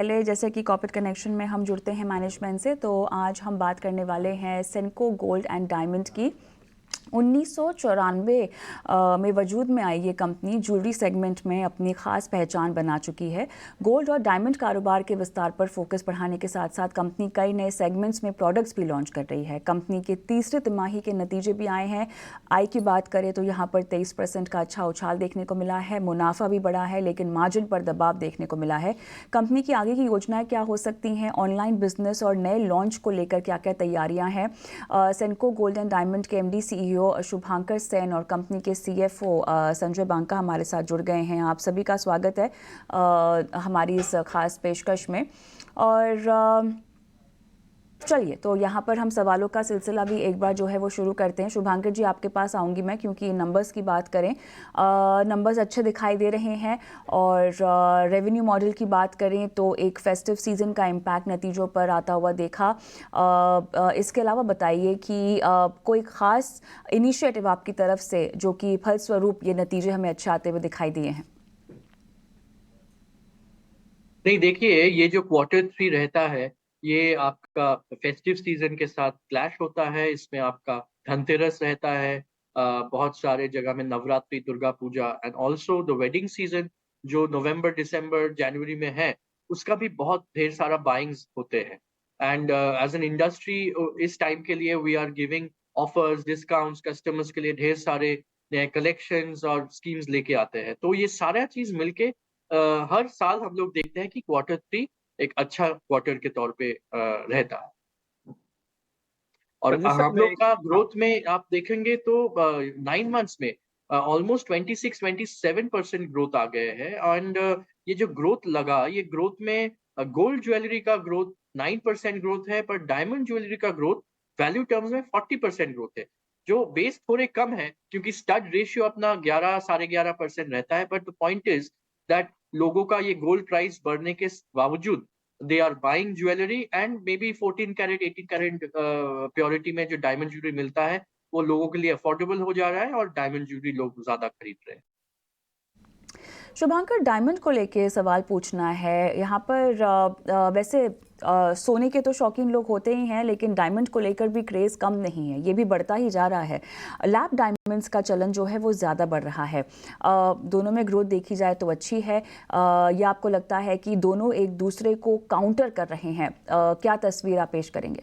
पहले जैसे कि कॉर्पोरेट कनेक्शन में हम जुड़ते हैं मैनेजमेंट से, तो आज हम बात करने वाले हैं सेंको गोल्ड एंड डायमंड की। 1994 में वजूद में आई ये कंपनी ज्वेलरी सेगमेंट में अपनी खास पहचान बना चुकी है। गोल्ड और डायमंड कारोबार के विस्तार पर फोकस बढ़ाने के साथ साथ कंपनी कई नए सेगमेंट्स में प्रोडक्ट्स भी लॉन्च कर रही है। कंपनी के तीसरे तिमाही के नतीजे भी आए हैं। आय की बात करें तो यहाँ पर 23% का अच्छा उछाल देखने को मिला है। मुनाफा भी बढ़ा है, लेकिन मार्जिन पर दबाव देखने को मिला है। कंपनी की आगे की योजनाएं क्या हो सकती हैं, ऑनलाइन बिजनेस और नए लॉन्च को लेकर क्या क्या तैयारियां हैं। सेंको गोल्ड एंड डायमंड के एमडी सीईओ शुभांकर सेन और कंपनी के सीएफओ संजय बांका हमारे साथ जुड़ गए हैं। आप सभी का स्वागत है हमारी इस खास पेशकश में। और चलिए, तो यहाँ पर हम सवालों का सिलसिला भी एक बार जो है वो शुरू करते हैं। शुभांकर जी, आपके पास आऊँगी मैं, क्योंकि नंबर्स की बात करें, नंबर्स अच्छे दिखाई दे रहे हैं। और रेवेन्यू मॉडल की बात करें तो एक फेस्टिव सीज़न का इम्पैक्ट नतीजों पर आता हुआ देखा। इसके अलावा बताइए कि कोई ख़ास इनिशिएटिव आपकी तरफ से जो कि फलस्वरूप ये नतीजे हमें अच्छे आते हुए दिखाई दिए हैं। नहीं, देखिए, ये जो Q3 रहता है, ये आपका फेस्टिव सीजन के साथ क्लैश होता है। इसमें आपका धनतेरस रहता है, बहुत सारे जगह में Navratri, Durga Puja and also the wedding season जो नवंबर, दिसंबर, जनवरी में है, उसका भी बहुत ढेर सारा बाइंग्स होते हैं। एंड एज एन इंडस्ट्री इस टाइम के लिए we are giving offers, discounts customers के लिए, ढेर सारे नए कलेक्शंस और स्कीम्स लेके आते हैं। तो ये सारा चीज मिलके हर साल हम लोग देखते हैं कि Q3 एक अच्छा क्वार्टर के तौर पे रहता है। और रजत सर हम मैं लोग एक का हाँ, ग्रोथ में आप देखेंगे तो 9 मंथ्स में ऑलमोस्ट 26-27% ग्रोथ आ गए हैं। एंड ये जो ग्रोथ लगा, ये ग्रोथ में गोल्ड ज्वेलरी का ग्रोथ 9% ग्रोथ है, पर डायमंड ज्वेलरी का ग्रोथ वैल्यू टर्म्स में 40% ग्रोथ है। जो बेस थोड़े कम है, क्योंकि स्टड रेशियो अपना 11 11.5% रहता है। But the point is that लोगों का ये गोल्ड प्राइस बढ़ने के बावजूद they are buying jewellery, and may be 14 carat 18 carat purity में जो डायमंड ज्वेलरी मिलता है, वो लोगों के लिए अफोर्डेबल हो जा रहा है और डायमंड ज्वेलरी लोग ज्यादा खरीद रहे हैं। शुभांकर, डायमंड को लेके सवाल पूछना है यहाँ पर। वैसे सोने के तो शौकीन लोग होते ही हैं, लेकिन डायमंड को लेकर भी क्रेज़ कम नहीं है, ये भी बढ़ता ही जा रहा है। लैब डायमंड्स का चलन जो है वो ज़्यादा बढ़ रहा है। दोनों में ग्रोथ देखी जाए तो अच्छी है, या आपको लगता है कि दोनों एक दूसरे को काउंटर कर रहे हैं? क्या तस्वीर आप पेश करेंगे?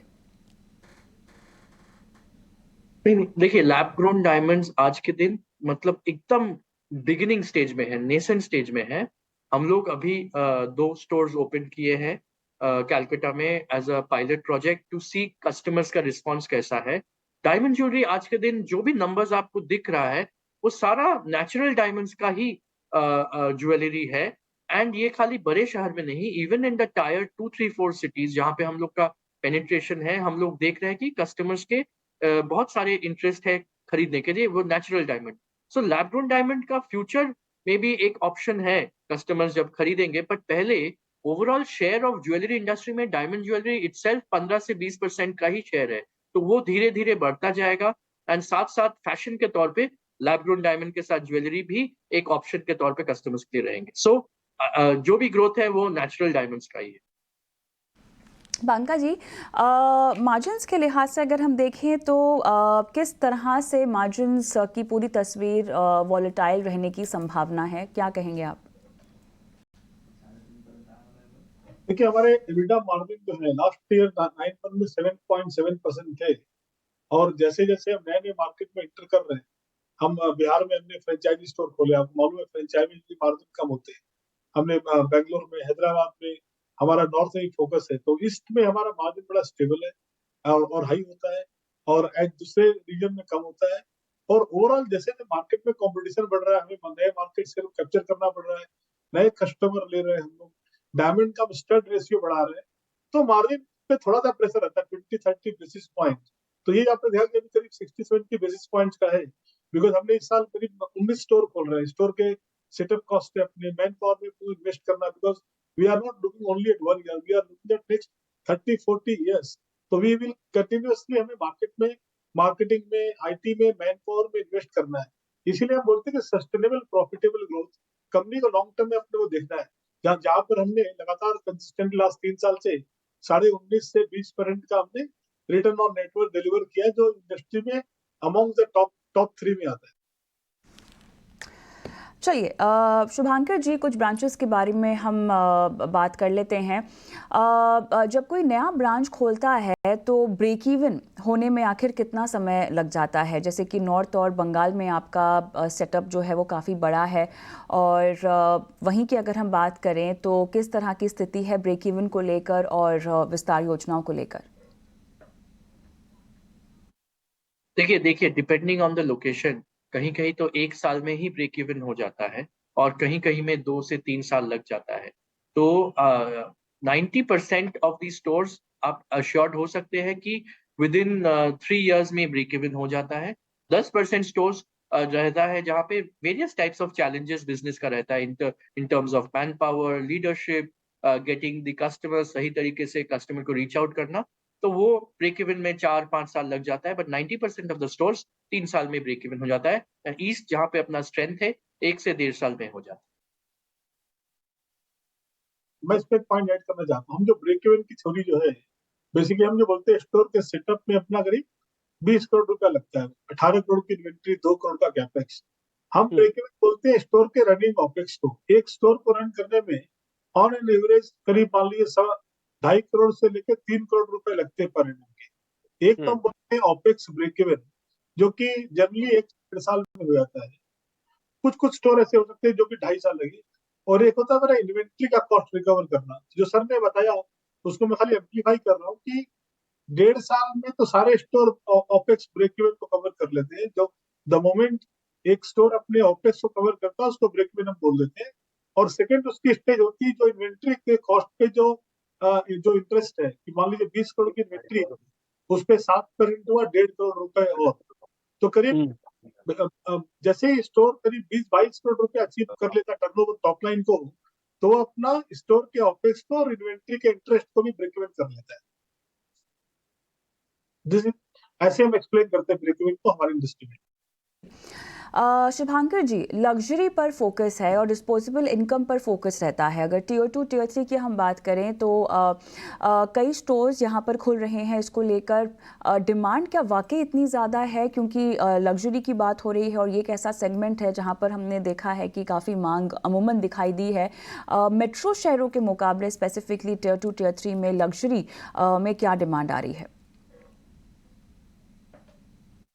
नहीं, देखिए, लैब ग्रोन डायमंड्स आज के दिन मतलब एकदम बिगिनिंग स्टेज में है, नेसेंट स्टेज में है। हम लोग अभी 2 स्टोर्स ओपन किए हैं कैलकाटा में as a pilot project to see customers का रिस्पॉन्स कैसा है। डायमंड ज्वेलरी आज के दिन जो भी नंबर्स आपको दिख रहा है, वो सारा नेचुरल डायमंड्स का ही ज्वेलरी है। एंड ये खाली बड़े शहर में नहीं, even in the tyre 2, 3, 4 cities जहाँ पे हम लोग का पेनिट्रेशन है, हम लोग देख रहे हैं कि कस्टमर्स के बहुत सारे इंटरेस्ट है खरीदने के लिए वो नेचुरल डायमंड। सो लैब ग्रोन डायमंड का फ्यूचर में भी एक ऑप्शन है कस्टमर्स जब खरीदेंगे। बट पहले overall share of jewellery industry में डायमंड ज्वेलरी इटसेल्फ 15 से 20% का ही शेयर है। तो वो धीरे धीरे बढ़ता जाएगा। एंड साथ साथ फैशन के तौर पे लैब ग्रोन डायमंड के साथ ज्वेलरी भी एक ऑप्शन के तौर पे कस्टमर्स के लिए रहेंगे। सो जो भी ग्रोथ है वो नेचुरल डायमंड्स का ही है। बांका जी, मार्जिन्स के लिहाज से अगर हम देखें तो किस तरह से मार्जिन्स की पूरी तस्वीर वॉलेटाइल रहने की संभावना है, क्या कहेंगे आप? देखिए हमारे एबिटा मार्जिन जो है लास्ट ईयर 9 मंथ में 7.7% थे। और जैसे जैसे हम नए नए मार्केट में इंटर कर रहे हैं, हम बिहार में हमने फ्रेंचाइजी स्टोर खोले। आपको मालूम है फ्रेंचाइजी मार्जिन कम होते हैं। हमने बेंगलोर में, हैदराबाद में, हमारा नॉर्थ में फोकस है, तो ईस्ट में हमारा मार्जिन बड़ा स्टेबल है और हाई होता है, और एज दूसरे रीजन में कम होता है। और ओवरऑल जैसे मार्केट में कंपटीशन बढ़ रहा है, हमें नए मार्केट से कैप्चर करना पड़ रहा है, नए कस्टमर ले रहे हैं हम लोग, डायमंड का स्टड रेशियो बढ़ा रहे हैं, तो मार्जिन पे थोड़ा सा प्रेशर रहता है, 20-30 बेसिस पॉइंट। तो ये आपने ध्यान करीब करीब 60-70 बेसिस पॉइंट का है। बिकॉज हमने इस साल करीब 19 स्टोर खोल रहे हैं। स्टोर के सेटअप कॉस्ट है, अपने मैन पावर में इन्वेस्ट करना, because we are not looking only at 1 year, we are looking at next 30-40 years. तो वी विल कंटिन्यूअसली, हमें मार्केट में, मार्केटिंग में, आईटी में, मैन पावर में इन्वेस्ट करना है। इसीलिए हम बोलते हैं कि सस्टेनेबल प्रॉफिटेबल ग्रोथ, कंपनी को लॉन्ग टर्म में अपने को देखना है जहाँ पर हमने लगातार कंसिस्टेंट लास्ट 3 साल से 19.5 से 20% का हमने रिटर्न ऑन नेटवर्क डिलीवर किया है, जो इंडस्ट्री में अमंग द टॉप 3 में आता है। चलिए शुभांकर जी, कुछ ब्रांचेस के बारे में हम बात कर लेते हैं। जब कोई नया ब्रांच खोलता है तो ब्रेक इवन होने में आखिर कितना समय लग जाता है? जैसे कि नॉर्थ और बंगाल में आपका सेटअप जो है वो काफ़ी बड़ा है, और वहीं की अगर हम बात करें तो किस तरह की स्थिति है ब्रेक इवन को लेकर और विस्तार योजनाओं को लेकर? देखिए डिपेंडिंग ऑन द लोकेशन, कहीं कहीं तो 1 साल में ही ब्रेक इवन हो जाता है और कहीं कहीं में 2 से 3 साल लग जाता है। तो 90% ऑफ दी स्टोर्स आप अश्योर्ड हो सकते हैं कि विद इन 3 इयर्स में ब्रेक इवन हो जाता है। 10% स्टोर्स रहता है जहाँ पे various types of challenges business का रहता है, in terms of man power, leadership, getting the customer, सही तरीके से कस्टमर को रीच आउट करना। तो वो ब्रेक इवन में 4-5 साल लग जाता है, बट 90% ऑफ द स्टोर्स 3 साल में ब्रेक इवन हो जाता है। ईस्ट जहाँ पे अपना स्ट्रेंथ है 1 से 1.5 साल में हो जाता है। मैं इस पे एक पॉइंट ऐड करना चाहता हूँ। हम जो ब्रेक इवन की थ्योरी जो है, बेसिकली हम जो बोलते हैं स्टोर के सेटअप में अपना करीब 20 करोड़ रुपया लगता है, 18 करोड़ की इन्वेंट्री, 2 करोड़ का कैपेक्स। हम ब्रेक इवन बोलते हैं स्टोर के रनिंग ऑपेक्स को। एक स्टोर को रन करने में ऑन एन एवरेज करीब मान लीजिए 2.5 करोड़ से लेकर 3 करोड़ रुपए लगते हैं पर एनम के। एक तो हम बोलते हैं ऑपेक्स ब्रेक इवन, जो कि जनरली 1 से 1.5 साल में हो जाता है। कुछ कुछ स्टोर ऐसे हो सकते हैं जो कि 2.5 साल लगे। और एक होता है मेरा इन्वेंट्री का कॉस्ट रिकवर करना, जो सर ने बताया उसको मैं खाली एम्प्लीफाई कर रहा हूँ कि 1.5 साल में तो सारे स्टोर ऑपेक्स ब्रेक इवन को कवर कर लेते हैं। जो द मोमेंट एक स्टोर अपने ऑपेक्स को कवर करता है उसको ब्रेक इवन हम बोल देते हैं। और सेकंड उसकी स्टेज होती है जो इन्वेंट्री के कॉस्ट पे जो इंटरेस्ट है, कि मान लीजिए 20 करोड़ की इन्वेंट्री है, उस पे 7% हुआ 1.5 करोड़ रुपए और, तो करीब जैसे ही स्टोर करीब 20-22 करोड़ रुपए अचीव कर लेता टर्नओवर टॉप लाइन को, तो वो अपना स्टोर के ऑपेक्स को और इन्वेंट्री के इंटरेस्ट को भी ब्रेक इवन कर लेता है। ऐसे हम एक्सप्लेन करते हैं ब्रेक इवन को हमारी इंडस्ट्री में। शुभांकर जी, लग्जरी पर फोकस है और डिस्पोजेबल इनकम पर फोकस रहता है। अगर टियर 2 टियर 3 की हम बात करें तो कई स्टोर्स यहाँ पर खुल रहे हैं, इसको लेकर डिमांड क्या वाकई इतनी ज़्यादा है? क्योंकि लग्जरी की बात हो रही है और ये एक ऐसा सेगमेंट है जहाँ पर हमने देखा है कि काफ़ी मांग अमूमन दिखाई दी है। मेट्रो शहरों के मुकाबले स्पेसिफिकली टियर 2 टियर 3 में लग्जरी में क्या डिमांड आ रही है?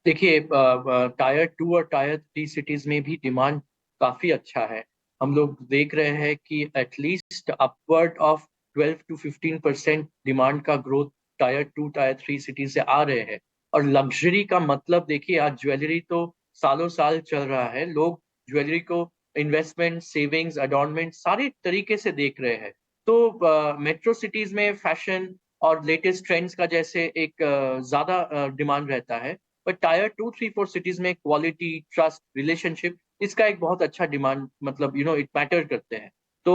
देखिए टायर 2 और टायर 3 सिटीज में भी डिमांड काफी अच्छा है। हम लोग देख रहे हैं कि at least upward of 12 to 15% demand का ग्रोथ टायर 2 टायर 3 सिटीज से आ रहे हैं। और लग्जरी का मतलब देखिए, आज ज्वेलरी तो सालों साल चल रहा है, लोग ज्वेलरी को इन्वेस्टमेंट, सेविंग्स, अडॉर्नमेंट सारे तरीके से देख रहे हैं। तो मेट्रो सिटीज में फैशन और लेटेस्ट ट्रेंड्स का जैसे एक ज्यादा डिमांड रहता है, बट टायर 2, 3, 4 सिटीज में क्वालिटी, ट्रस्ट, रिलेशनशिप, इसका एक बहुत अच्छा डिमांड, मतलब इट मैटर करते हैं। तो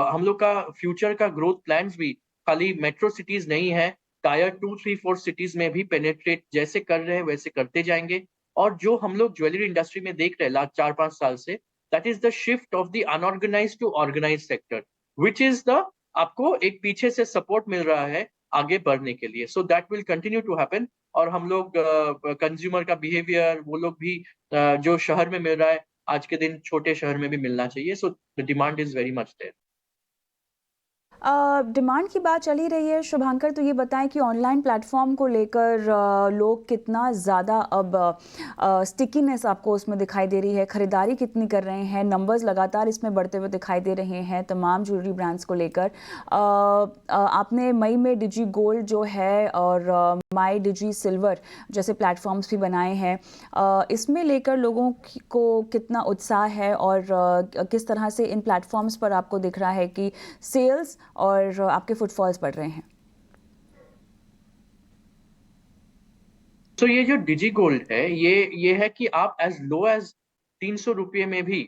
हम लोग का फ्यूचर का ग्रोथ प्लान्स भी खाली मेट्रो सिटीज नहीं है, टायर 2, 3, 4 सिटीज में भी पेनेट्रेट जैसे कर रहे हैं वैसे करते जाएंगे। और जो हम लोग ज्वेलरी इंडस्ट्री में देख रहे हैं लास्ट 4-5 साल से, that is the shift of the unorganise to organise sector, which is the, आपको एक पीछे से सपोर्ट मिल रहा है आगे बढ़ने के लिए। So that will continue to happen. और हम लोग कंज्यूमर का बिहेवियर, वो लोग भी जो शहर में मिल रहा है आज के दिन छोटे शहर में भी मिलना चाहिए। So the demand is very much there. Demand की बात चल ही रही है शुभांकर, तो ये बताएं कि ऑनलाइन प्लेटफॉर्म को लेकर लोग कितना ज़्यादा अब स्टिकीनेस आपको उसमें दिखाई दे रही है, ख़रीदारी कितनी कर रहे हैं? नंबर्स लगातार इसमें बढ़ते हुए दिखाई दे रहे हैं तमाम ज्वेलरी ब्रांड्स को लेकर। आपने मई में डिजी गोल्ड जो है और माई डिजी सिल्वर जैसे प्लेटफॉर्म्स भी बनाए हैं, इसमें लेकर लोगों को कितना उत्साह है और किस तरह से इन प्लेटफॉर्म्स पर आपको दिख रहा है कि सेल्स और आपके फुटफॉल्स बढ़ रहे हैं? तो ये जो डिजी गोल्ड है, ये है कि आप एज लो एज 300 रुपये में भी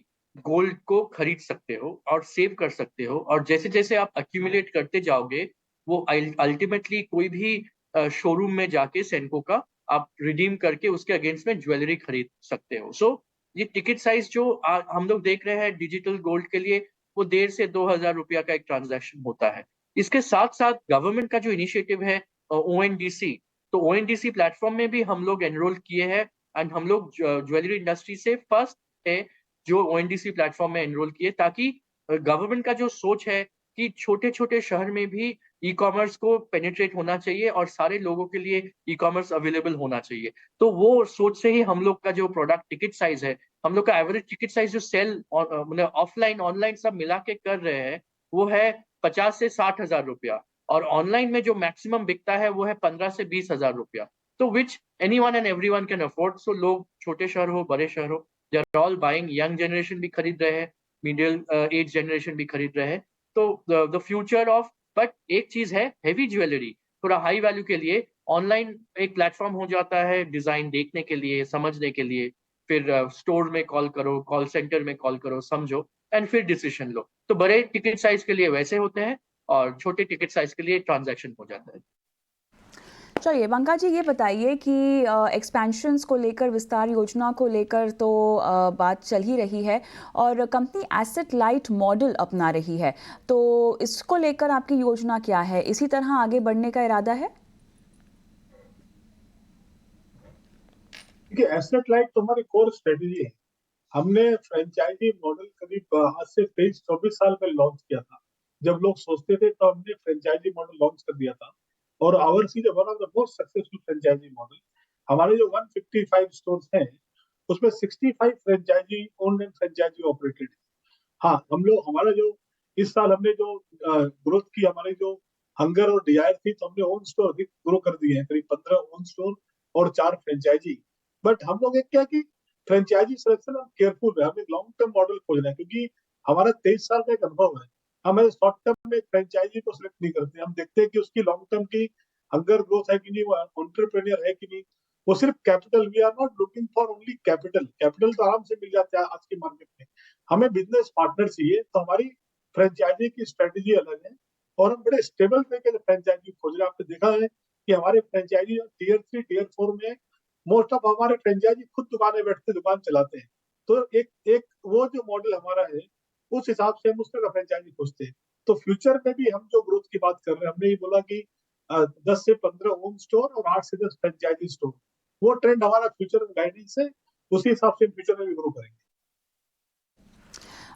गोल्ड को खरीद सकते हो और सेव कर सकते हो। और जैसे जैसे आप अक्यूमुलेट करते जाओगे, वो अल्टीमेटली कोई भी शोरूम में जाके सेंको का आप रिडीम करके उसके अगेंस्ट में ज्वेलरी खरीद सकते हो। सो ये टिकट साइज जो हम लोग देख रहे हैं डिजिटल गोल्ड के लिए, वो 1,500 से 2,000 रुपया का एक ट्रांजैक्शन होता है। इसके साथ साथ गवर्नमेंट का जो इनिशिएटिव है ONDC, तो ONDC प्लेटफॉर्म में भी हम लोग एनरोल किए हैं एंड हम लोग ज्वेलरी इंडस्ट्री से फर्स्ट है जो ONDC प्लेटफॉर्म में एनरोल किए, ताकि गवर्नमेंट का जो सोच है कि छोटे छोटे शहर में भी ई कॉमर्स को पेनिट्रेट होना चाहिए और सारे लोगों के लिए ई कॉमर्स अवेलेबल होना चाहिए। तो वो सोच से ही हम लोग का जो प्रोडक्ट टिकट साइज है, हम लोग का एवरेज टिकट साइज जो सेल मतलब ऑफलाइन ऑनलाइन सब मिला के कर रहे हैं, वो है 50 से 60,000 रुपया, और ऑनलाइन में जो मैक्सिमम बिकता है वो है 15 से 20,000 रुपया। तो which anyone and everyone can afford. So लोग छोटे शहर हो बड़े शहर हो, they are all buying, young generation भी खरीद रहे हैं, मिडिल एज जनरेशन भी खरीद रहे हैं। तो द फ्यूचर ऑफ, बट एक चीज है, हेवी ज्वेलरी थोड़ा हाई वैल्यू के लिए ऑनलाइन एक प्लेटफॉर्म हो जाता है, डिजाइन देखने के लिए, समझने के लिए, फिर स्टोर में कॉल करो, कॉल सेंटर में कॉल करो, समझो एंड फिर डिसीजन लो। तो बड़े टिकट साइज के लिए वैसे होते हैं और छोटे टिकट साइज के लिए ट्रांजैक्शन हो जाता है। चलिए बंका जी, ये बताइए कि एक्सपेंशंस को लेकर, विस्तार योजना को लेकर तो बात चल ही रही है और कंपनी एसेट लाइट मॉडल अपना रही है, तो इसको लेकर आपकी योजना क्या है? इसी तरह आगे बढ़ने का इरादा है? देखिए, एसेट लाइट तो हमारी कोर स्ट्रेटेजी है। हमने फ्रेंचाइजी मॉडल करीब आज से 23-24 साल पहले लॉन्च किया था। जब लोग सोचते थे तो हमने फ्रेंचाइजी मॉडल लॉन्च कर दिया था, और ours is one of the most successful franchisee model. हमारे जो 155 स्टोर्स हैं, उसमें 65 franchisee owned and franchisee operated है। हाँ, हम लोग हमारा जो इस साल हमने जो ग्रोथ की, हमारी जो हंगर और डिजायर थी, तो हमने ओन स्टोर अधिक ग्रो कर दिए हैं, करीब 15 ओन स्टोर और 4 फ्रेंचाइजी। बट हम लोग एक क्या कि फ्रेंचाइजी सिलेक्शन हम केयरफुल है, हम एक लॉन्ग टर्म मॉडल खोज रहे हैं, क्योंकि हमारा 23 साल का एक अनुभव है। हम ऐसे शॉर्ट टर्म में फ्रेंचाइजी को सिलेक्ट नहीं करते, हम देखते हैं कि उसकी लॉन्ग टर्म की हंगर ग्रोथ है कि नहीं, वो एंटरप्रेन्योर है कि नहीं। वो सिर्फ capital, we are not looking for only capital. Capital तो आराम से मिल जाता है आज के मार्केट में, हमें बिजनेस पार्टनर चाहिए। तो हमारी फ्रेंचाइजी की स्ट्रेटेजी अलग है और हम बड़े स्टेबल तरीके से फ्रेंचाइजी खोज रहे हैं। आपने देखा है कि हमारे फ्रेंचाइजी टियर 3 टियर 4 में मोस्ट ऑफ हमारे फ्रेंचाइजी खुद दुकानें बैठते दुकान चलाते हैं। तो एक एक वो जो मॉडल हमारा है, उस हिसाब से हम उस तरह का फ्रेंचाइजी खोजते हैं। तो फ्यूचर में भी हम जो ग्रोथ की बात कर रहे हैं, हमने ये बोला कि 10 से 15 होम स्टोर और 8 से 10 फ्रेंचाइजी स्टोर, वो ट्रेंड हमारा फ्यूचर में गाइडेंस है, उसी हिसाब से फ्यूचर में भी ग्रो करेंगे।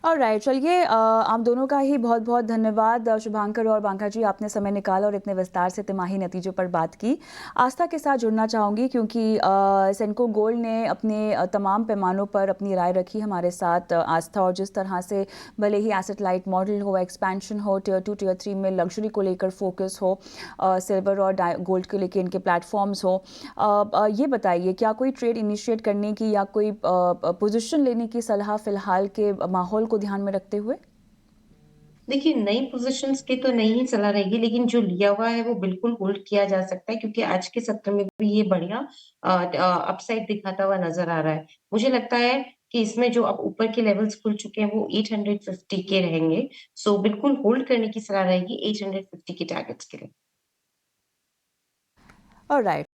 ऑलराइट, चलिए आप दोनों का ही बहुत बहुत धन्यवाद, शुभांकर और बांका जी, आपने समय निकाला और इतने विस्तार से तिमाही नतीजों पर बात की। आस्था के साथ जुड़ना चाहूँगी क्योंकि सेनको गोल्ड ने अपने तमाम पैमानों पर अपनी राय रखी हमारे साथ। आस्था, और जिस तरह से भले ही एसेट लाइट मॉडल हो, एक्सपेंशन हो, टियर 2 टियर 3 में लग्जरी को लेकर फोकस हो, सिल्वर और गोल्ड को लेकर इनके प्लेटफॉर्म्स हो, ये बताइए क्या कोई ट्रेड इनिशिएट करने की या कोई पोजीशन लेने की सलाह फिलहाल के माहौल को ध्यान में रखते हुए? देखिए, नई पोजीशंस की तो नहीं ही सलाह रहेगी, लेकिन जो लिया हुआ है वो बिल्कुल होल्ड किया जा सकता है, क्योंकि आज के सत्र में भी ये बढ़िया अपसाइड दिखाता हुआ नजर आ रहा है। मुझे लगता है कि इसमें जो अब ऊपर के लेवल्स खुल चुके हैं वो 850 के रहेंगे। सो बिल्कुल होल्ड करने की सलाह रहेगी 850 के टारगेट्स के लिए। ऑलराइट।